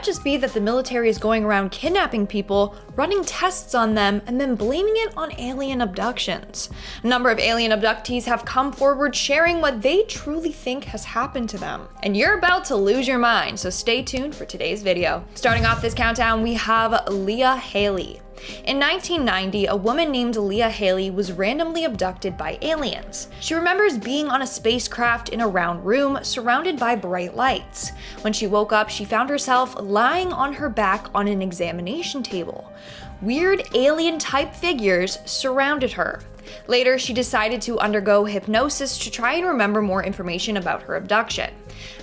might just be that the military is going around kidnapping people, running tests on them, and then blaming it on alien abductions. A number of alien abductees have come forward sharing what they truly think has happened to them. And you're about to lose your mind, so stay tuned for today's video. Starting off this countdown, we have Leah Haley. In 1990, a woman named Leah Haley was randomly abducted by aliens. She remembers being on a spacecraft in a round room surrounded by bright lights. When she woke up, she found herself lying on her back on an examination table. Weird alien-type figures surrounded her. Later, she decided to undergo hypnosis to try and remember more information about her abduction.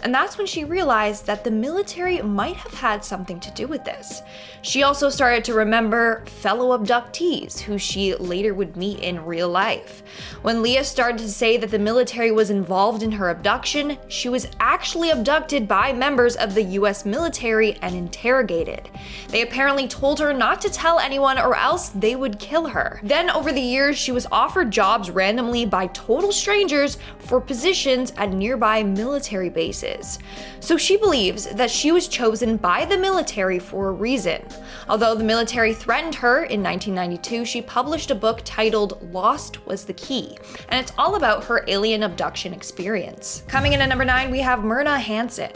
And that's when she realized that the military might have had something to do with this. She also started to remember fellow abductees who she later would meet in real life. When Leah started to say that the military was involved in her abduction, she was actually abducted by members of the US military and interrogated. They apparently told her not to tell anyone or else they would kill her. Then over the years, she was offered jobs randomly by total strangers for positions at nearby military bases. So she believes that she was chosen by the military for a reason. Although the military threatened her in 1992, she published a book titled Lost Was the Key, and it's all about her alien abduction experience. Coming in at number 9, we have Myrna Hansen.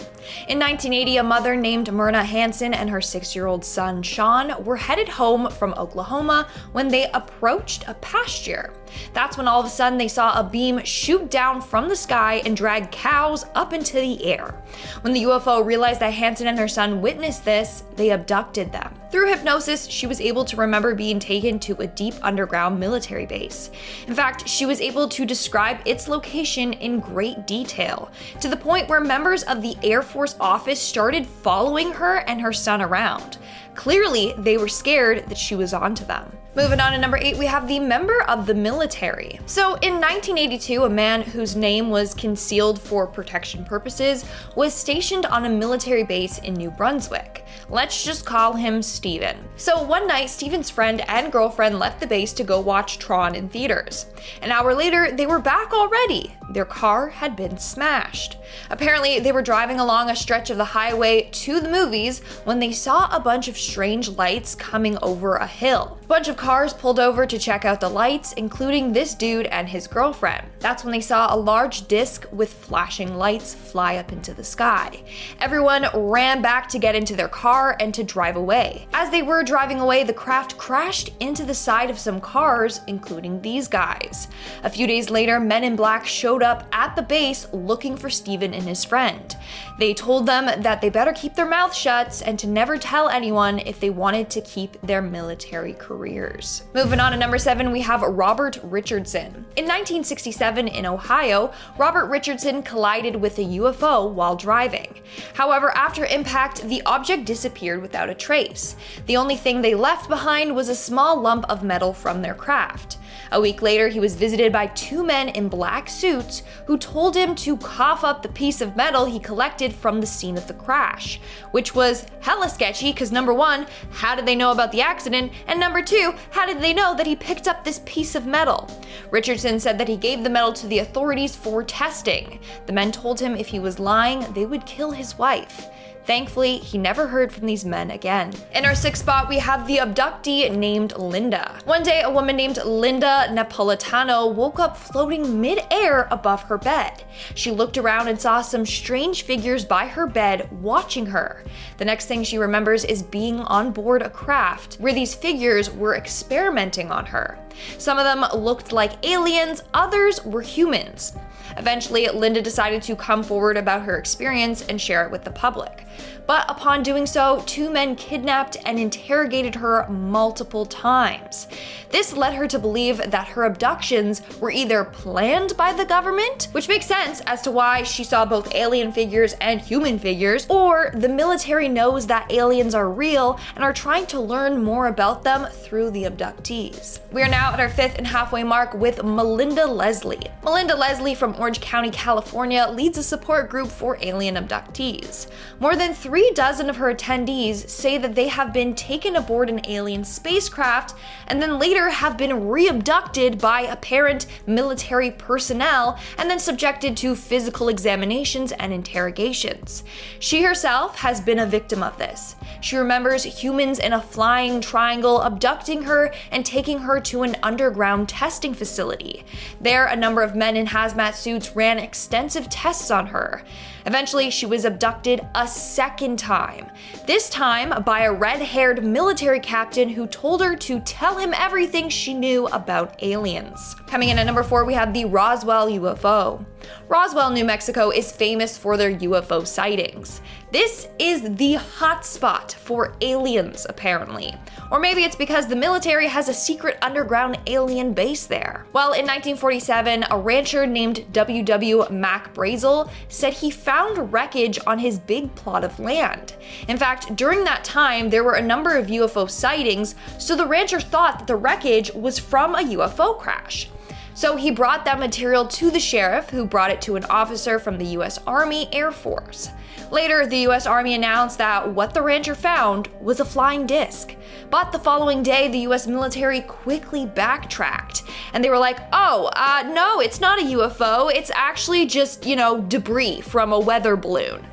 In 1980, a mother named Myrna Hansen and her 6-year-old son Sean were headed home from Oklahoma when they approached a pasture. That's when all of a sudden they saw a beam shoot down from the sky and drag cows up into the air. When the UFO realized that Hansen and her son witnessed this, they abducted them. Through hypnosis, she was able to remember being taken to a deep underground military base. In fact, she was able to describe its location in great detail, to the point where members of the Air Force office started following her and her son around. Clearly, they were scared that she was onto them. Moving on to number 8, we have the member of the military. So in 1982, a man whose name was concealed for protection purposes was stationed on a military base in New Brunswick. Let's just call him Steven. So one night, Steven's friend and girlfriend left the base to go watch Tron in theaters. An hour later, they were back already. Their car had been smashed. Apparently, they were driving along a stretch of the highway to the movies when they saw a bunch of strange lights coming over a hill. A bunch of cars pulled over to check out the lights, including this dude and his girlfriend. That's when they saw a large disc with flashing lights fly up into the sky. Everyone ran back to get into their car and to drive away. As they were driving away, the craft crashed into the side of some cars, including these guys. A few days later, men in black showed up at the base looking for Steven and his friend. They told them that they better keep their mouths shut and to never tell anyone if they wanted to keep their military careers. Moving on to number 7, we have Robert Richardson. In 1967 in Ohio, Robert Richardson collided with a UFO while driving. However, after impact, the object disappeared without a trace. The only thing they left behind was a small lump of metal from their craft. A week later, he was visited by 2 men in black suits who told him to cough up the piece of metal he collected from the scene of the crash, which was hella sketchy because number 1, how did they know about the accident? And number 2, how did they know that he picked up this piece of metal? Richardson said that he gave the metal to the authorities for testing. The men told him if he was lying, they would kill his wife. Thankfully, he never heard from these men again. In our 6th spot, we have the abductee named Linda. One day, a woman named Linda Napolitano woke up floating mid-air above her bed. She looked around and saw some strange figures by her bed watching her. The next thing she remembers is being on board a craft where these figures were experimenting on her. Some of them looked like aliens, others were humans. Eventually, Linda decided to come forward about her experience and share it with the public. But upon doing so, 2 men kidnapped and interrogated her multiple times. This led her to believe that her abductions were either planned by the government, which makes sense as to why she saw both alien figures and human figures, or the military knows that aliens are real and are trying to learn more about them through the abductees. We are now at our 5th and halfway mark with Melinda Leslie. Melinda Leslie from Orange County, California leads a support group for alien abductees. More than than 36 of her attendees say that they have been taken aboard an alien spacecraft and then later have been re-abducted by apparent military personnel and then subjected to physical examinations and interrogations. She herself has been a victim of this. She remembers humans in a flying triangle abducting her and taking her to an underground testing facility. There, a number of men in hazmat suits ran extensive tests on her. Eventually, she was abducted a second time, this time by a red-haired military captain who told her to tell him everything she knew about aliens. Coming in at number 4, we have the Roswell UFO. Roswell, New Mexico is famous for their UFO sightings. This is the hotspot for aliens, apparently. Or maybe it's because the military has a secret underground alien base there. Well, in 1947, a rancher named W.W. Mac Brazel said he found wreckage on his big plot of land. In fact, during that time, there were a number of UFO sightings, so the rancher thought that the wreckage was from a UFO crash. So he brought that material to the sheriff, who brought it to an officer from the US Army Air Force. Later, the US Army announced that what the rancher found was a flying disc. But the following day, the US military quickly backtracked, and they were like, no, it's not a UFO, it's actually just, debris from a weather balloon.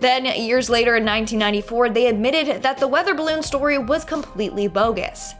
Then, years later in 1994, they admitted that the weather balloon story was completely bogus.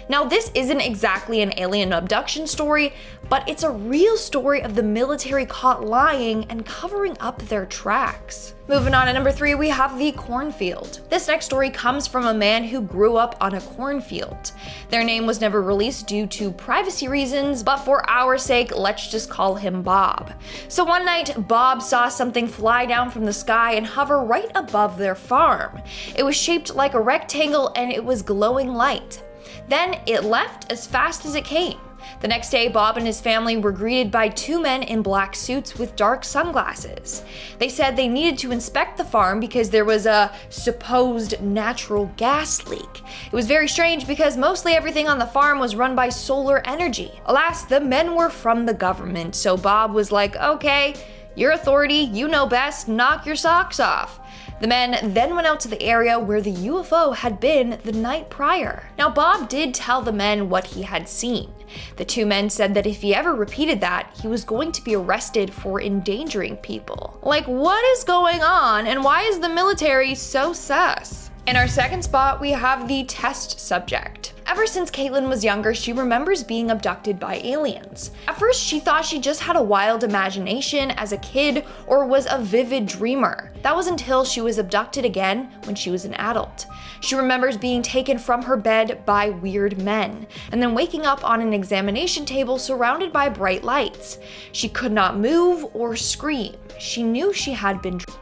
Now, this isn't exactly an alien abduction story, but it's a real story of the military caught lying and covering up their tracks. Moving on to number 3, we have the Cornfield. This next story comes from a man who grew up on a cornfield. Their name was never released due to privacy reasons, but for our sake, let's just call him Bob. So one night, Bob saw something fly down from the sky and hover right above their farm. It was shaped like a rectangle and it was glowing light. Then it left as fast as it came. The next day, Bob and his family were greeted by 2 men in black suits with dark sunglasses. They said they needed to inspect the farm because there was a supposed natural gas leak. It was very strange because mostly everything on the farm was run by solar energy. Alas, the men were from the government, so Bob was like, okay, your authority, you know best, knock your socks off. The men then went out to the area where the UFO had been the night prior. Now, Bob did tell the men what he had seen. The 2 men said that if he ever repeated that, he was going to be arrested for endangering people. Like, what is going on, and why is the military so sus? In our second spot, we have the test subject. Ever since Caitlin was younger, she remembers being abducted by aliens. At first, she thought she just had a wild imagination as a kid or was a vivid dreamer. That was until she was abducted again when she was an adult. She remembers being taken from her bed by weird men, and then waking up on an examination table surrounded by bright lights. She could not move or scream. She knew she had been drugged.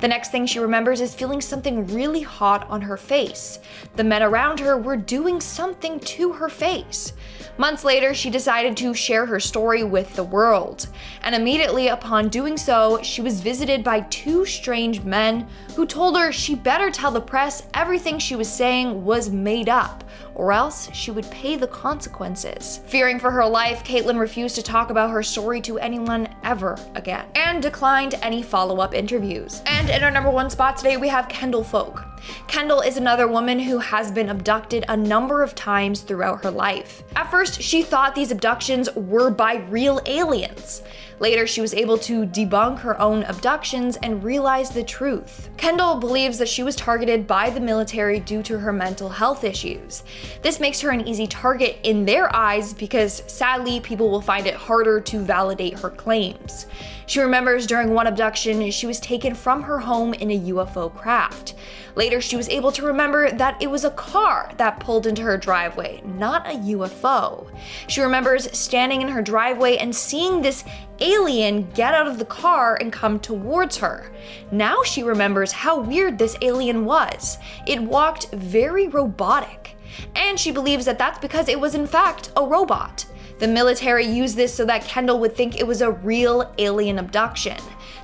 The next thing she remembers is feeling something really hot on her face. The men around her were doing something to her face. Months later, she decided to share her story with the world. And immediately upon doing so, she was visited by 2 strange men who told her she better tell the press everything she was saying was made up, or else she would pay the consequences. Fearing for her life, Caitlin refused to talk about her story to anyone ever again, and declined any follow-up interviews. And in our number 1 spot today, we have Kendall Falk. Kendall is another woman who has been abducted a number of times throughout her life. At first, she thought these abductions were by real aliens. Later, she was able to debunk her own abductions and realize the truth. Kendall believes that she was targeted by the military due to her mental health issues. This makes her an easy target in their eyes because, sadly, people will find it harder to validate her claims. She remembers during one abduction, she was taken from her home in a UFO craft. Later, she was able to remember that it was a car that pulled into her driveway, not a UFO. She remembers standing in her driveway and seeing this alien get out of the car and come towards her. Now she remembers how weird this alien was. It walked very robotic. And she believes that that's because it was in fact a robot. The military used this so that Kendall would think it was a real alien abduction.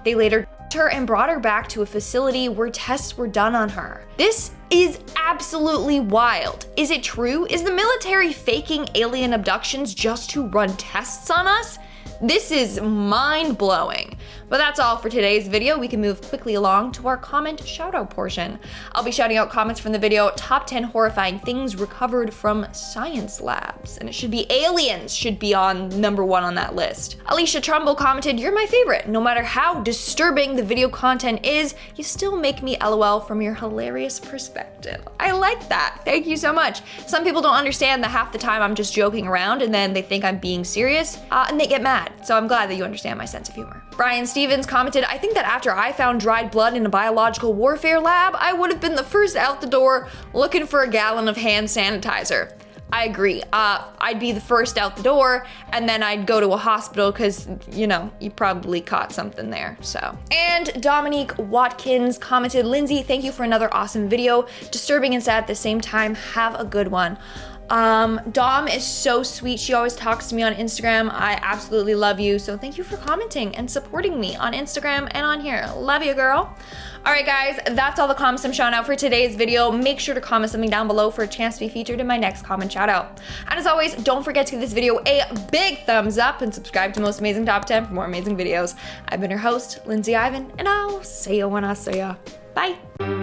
They later her and brought her back to a facility where tests were done on her. This is absolutely wild. Is it true? Is the military faking alien abductions just to run tests on us? This is mind-blowing. But that's all for today's video. We can move quickly along to our comment shoutout portion. I'll be shouting out comments from the video, top 10 horrifying things recovered from science labs. And it should be aliens should be on #1 on that list. Alicia Trumbull commented, "You're my favorite. No matter how disturbing the video content is, you still make me LOL from your hilarious perspective." I like that. Thank you so much. Some people don't understand that half the time I'm just joking around and then they think I'm being serious and they get mad. So I'm glad that you understand my sense of humor. Brian Stevens commented, "I think that after I found dried blood in a biological warfare lab, I would have been the first out the door looking for a gallon of hand sanitizer." I agree. I'd be the first out the door, and then I'd go to a hospital because, you know, you probably caught something there, so. And Dominique Watkins commented, "Lindsay, thank you for another awesome video. Disturbing and sad at the same time. Have a good one." Dom is so sweet. She always talks to me on Instagram. I absolutely love you. So thank you for commenting and supporting me on Instagram and on here. Love you, girl. All right, guys, that's all the comments I'm shouting out for today's video. Make sure to comment something down below for a chance to be featured in my next comment shout out. And as always, don't forget to give this video a big thumbs up and subscribe to Most Amazing Top 10 for more amazing videos. I've been your host, Lindsay Ivan, and I'll see you when I see ya. Bye.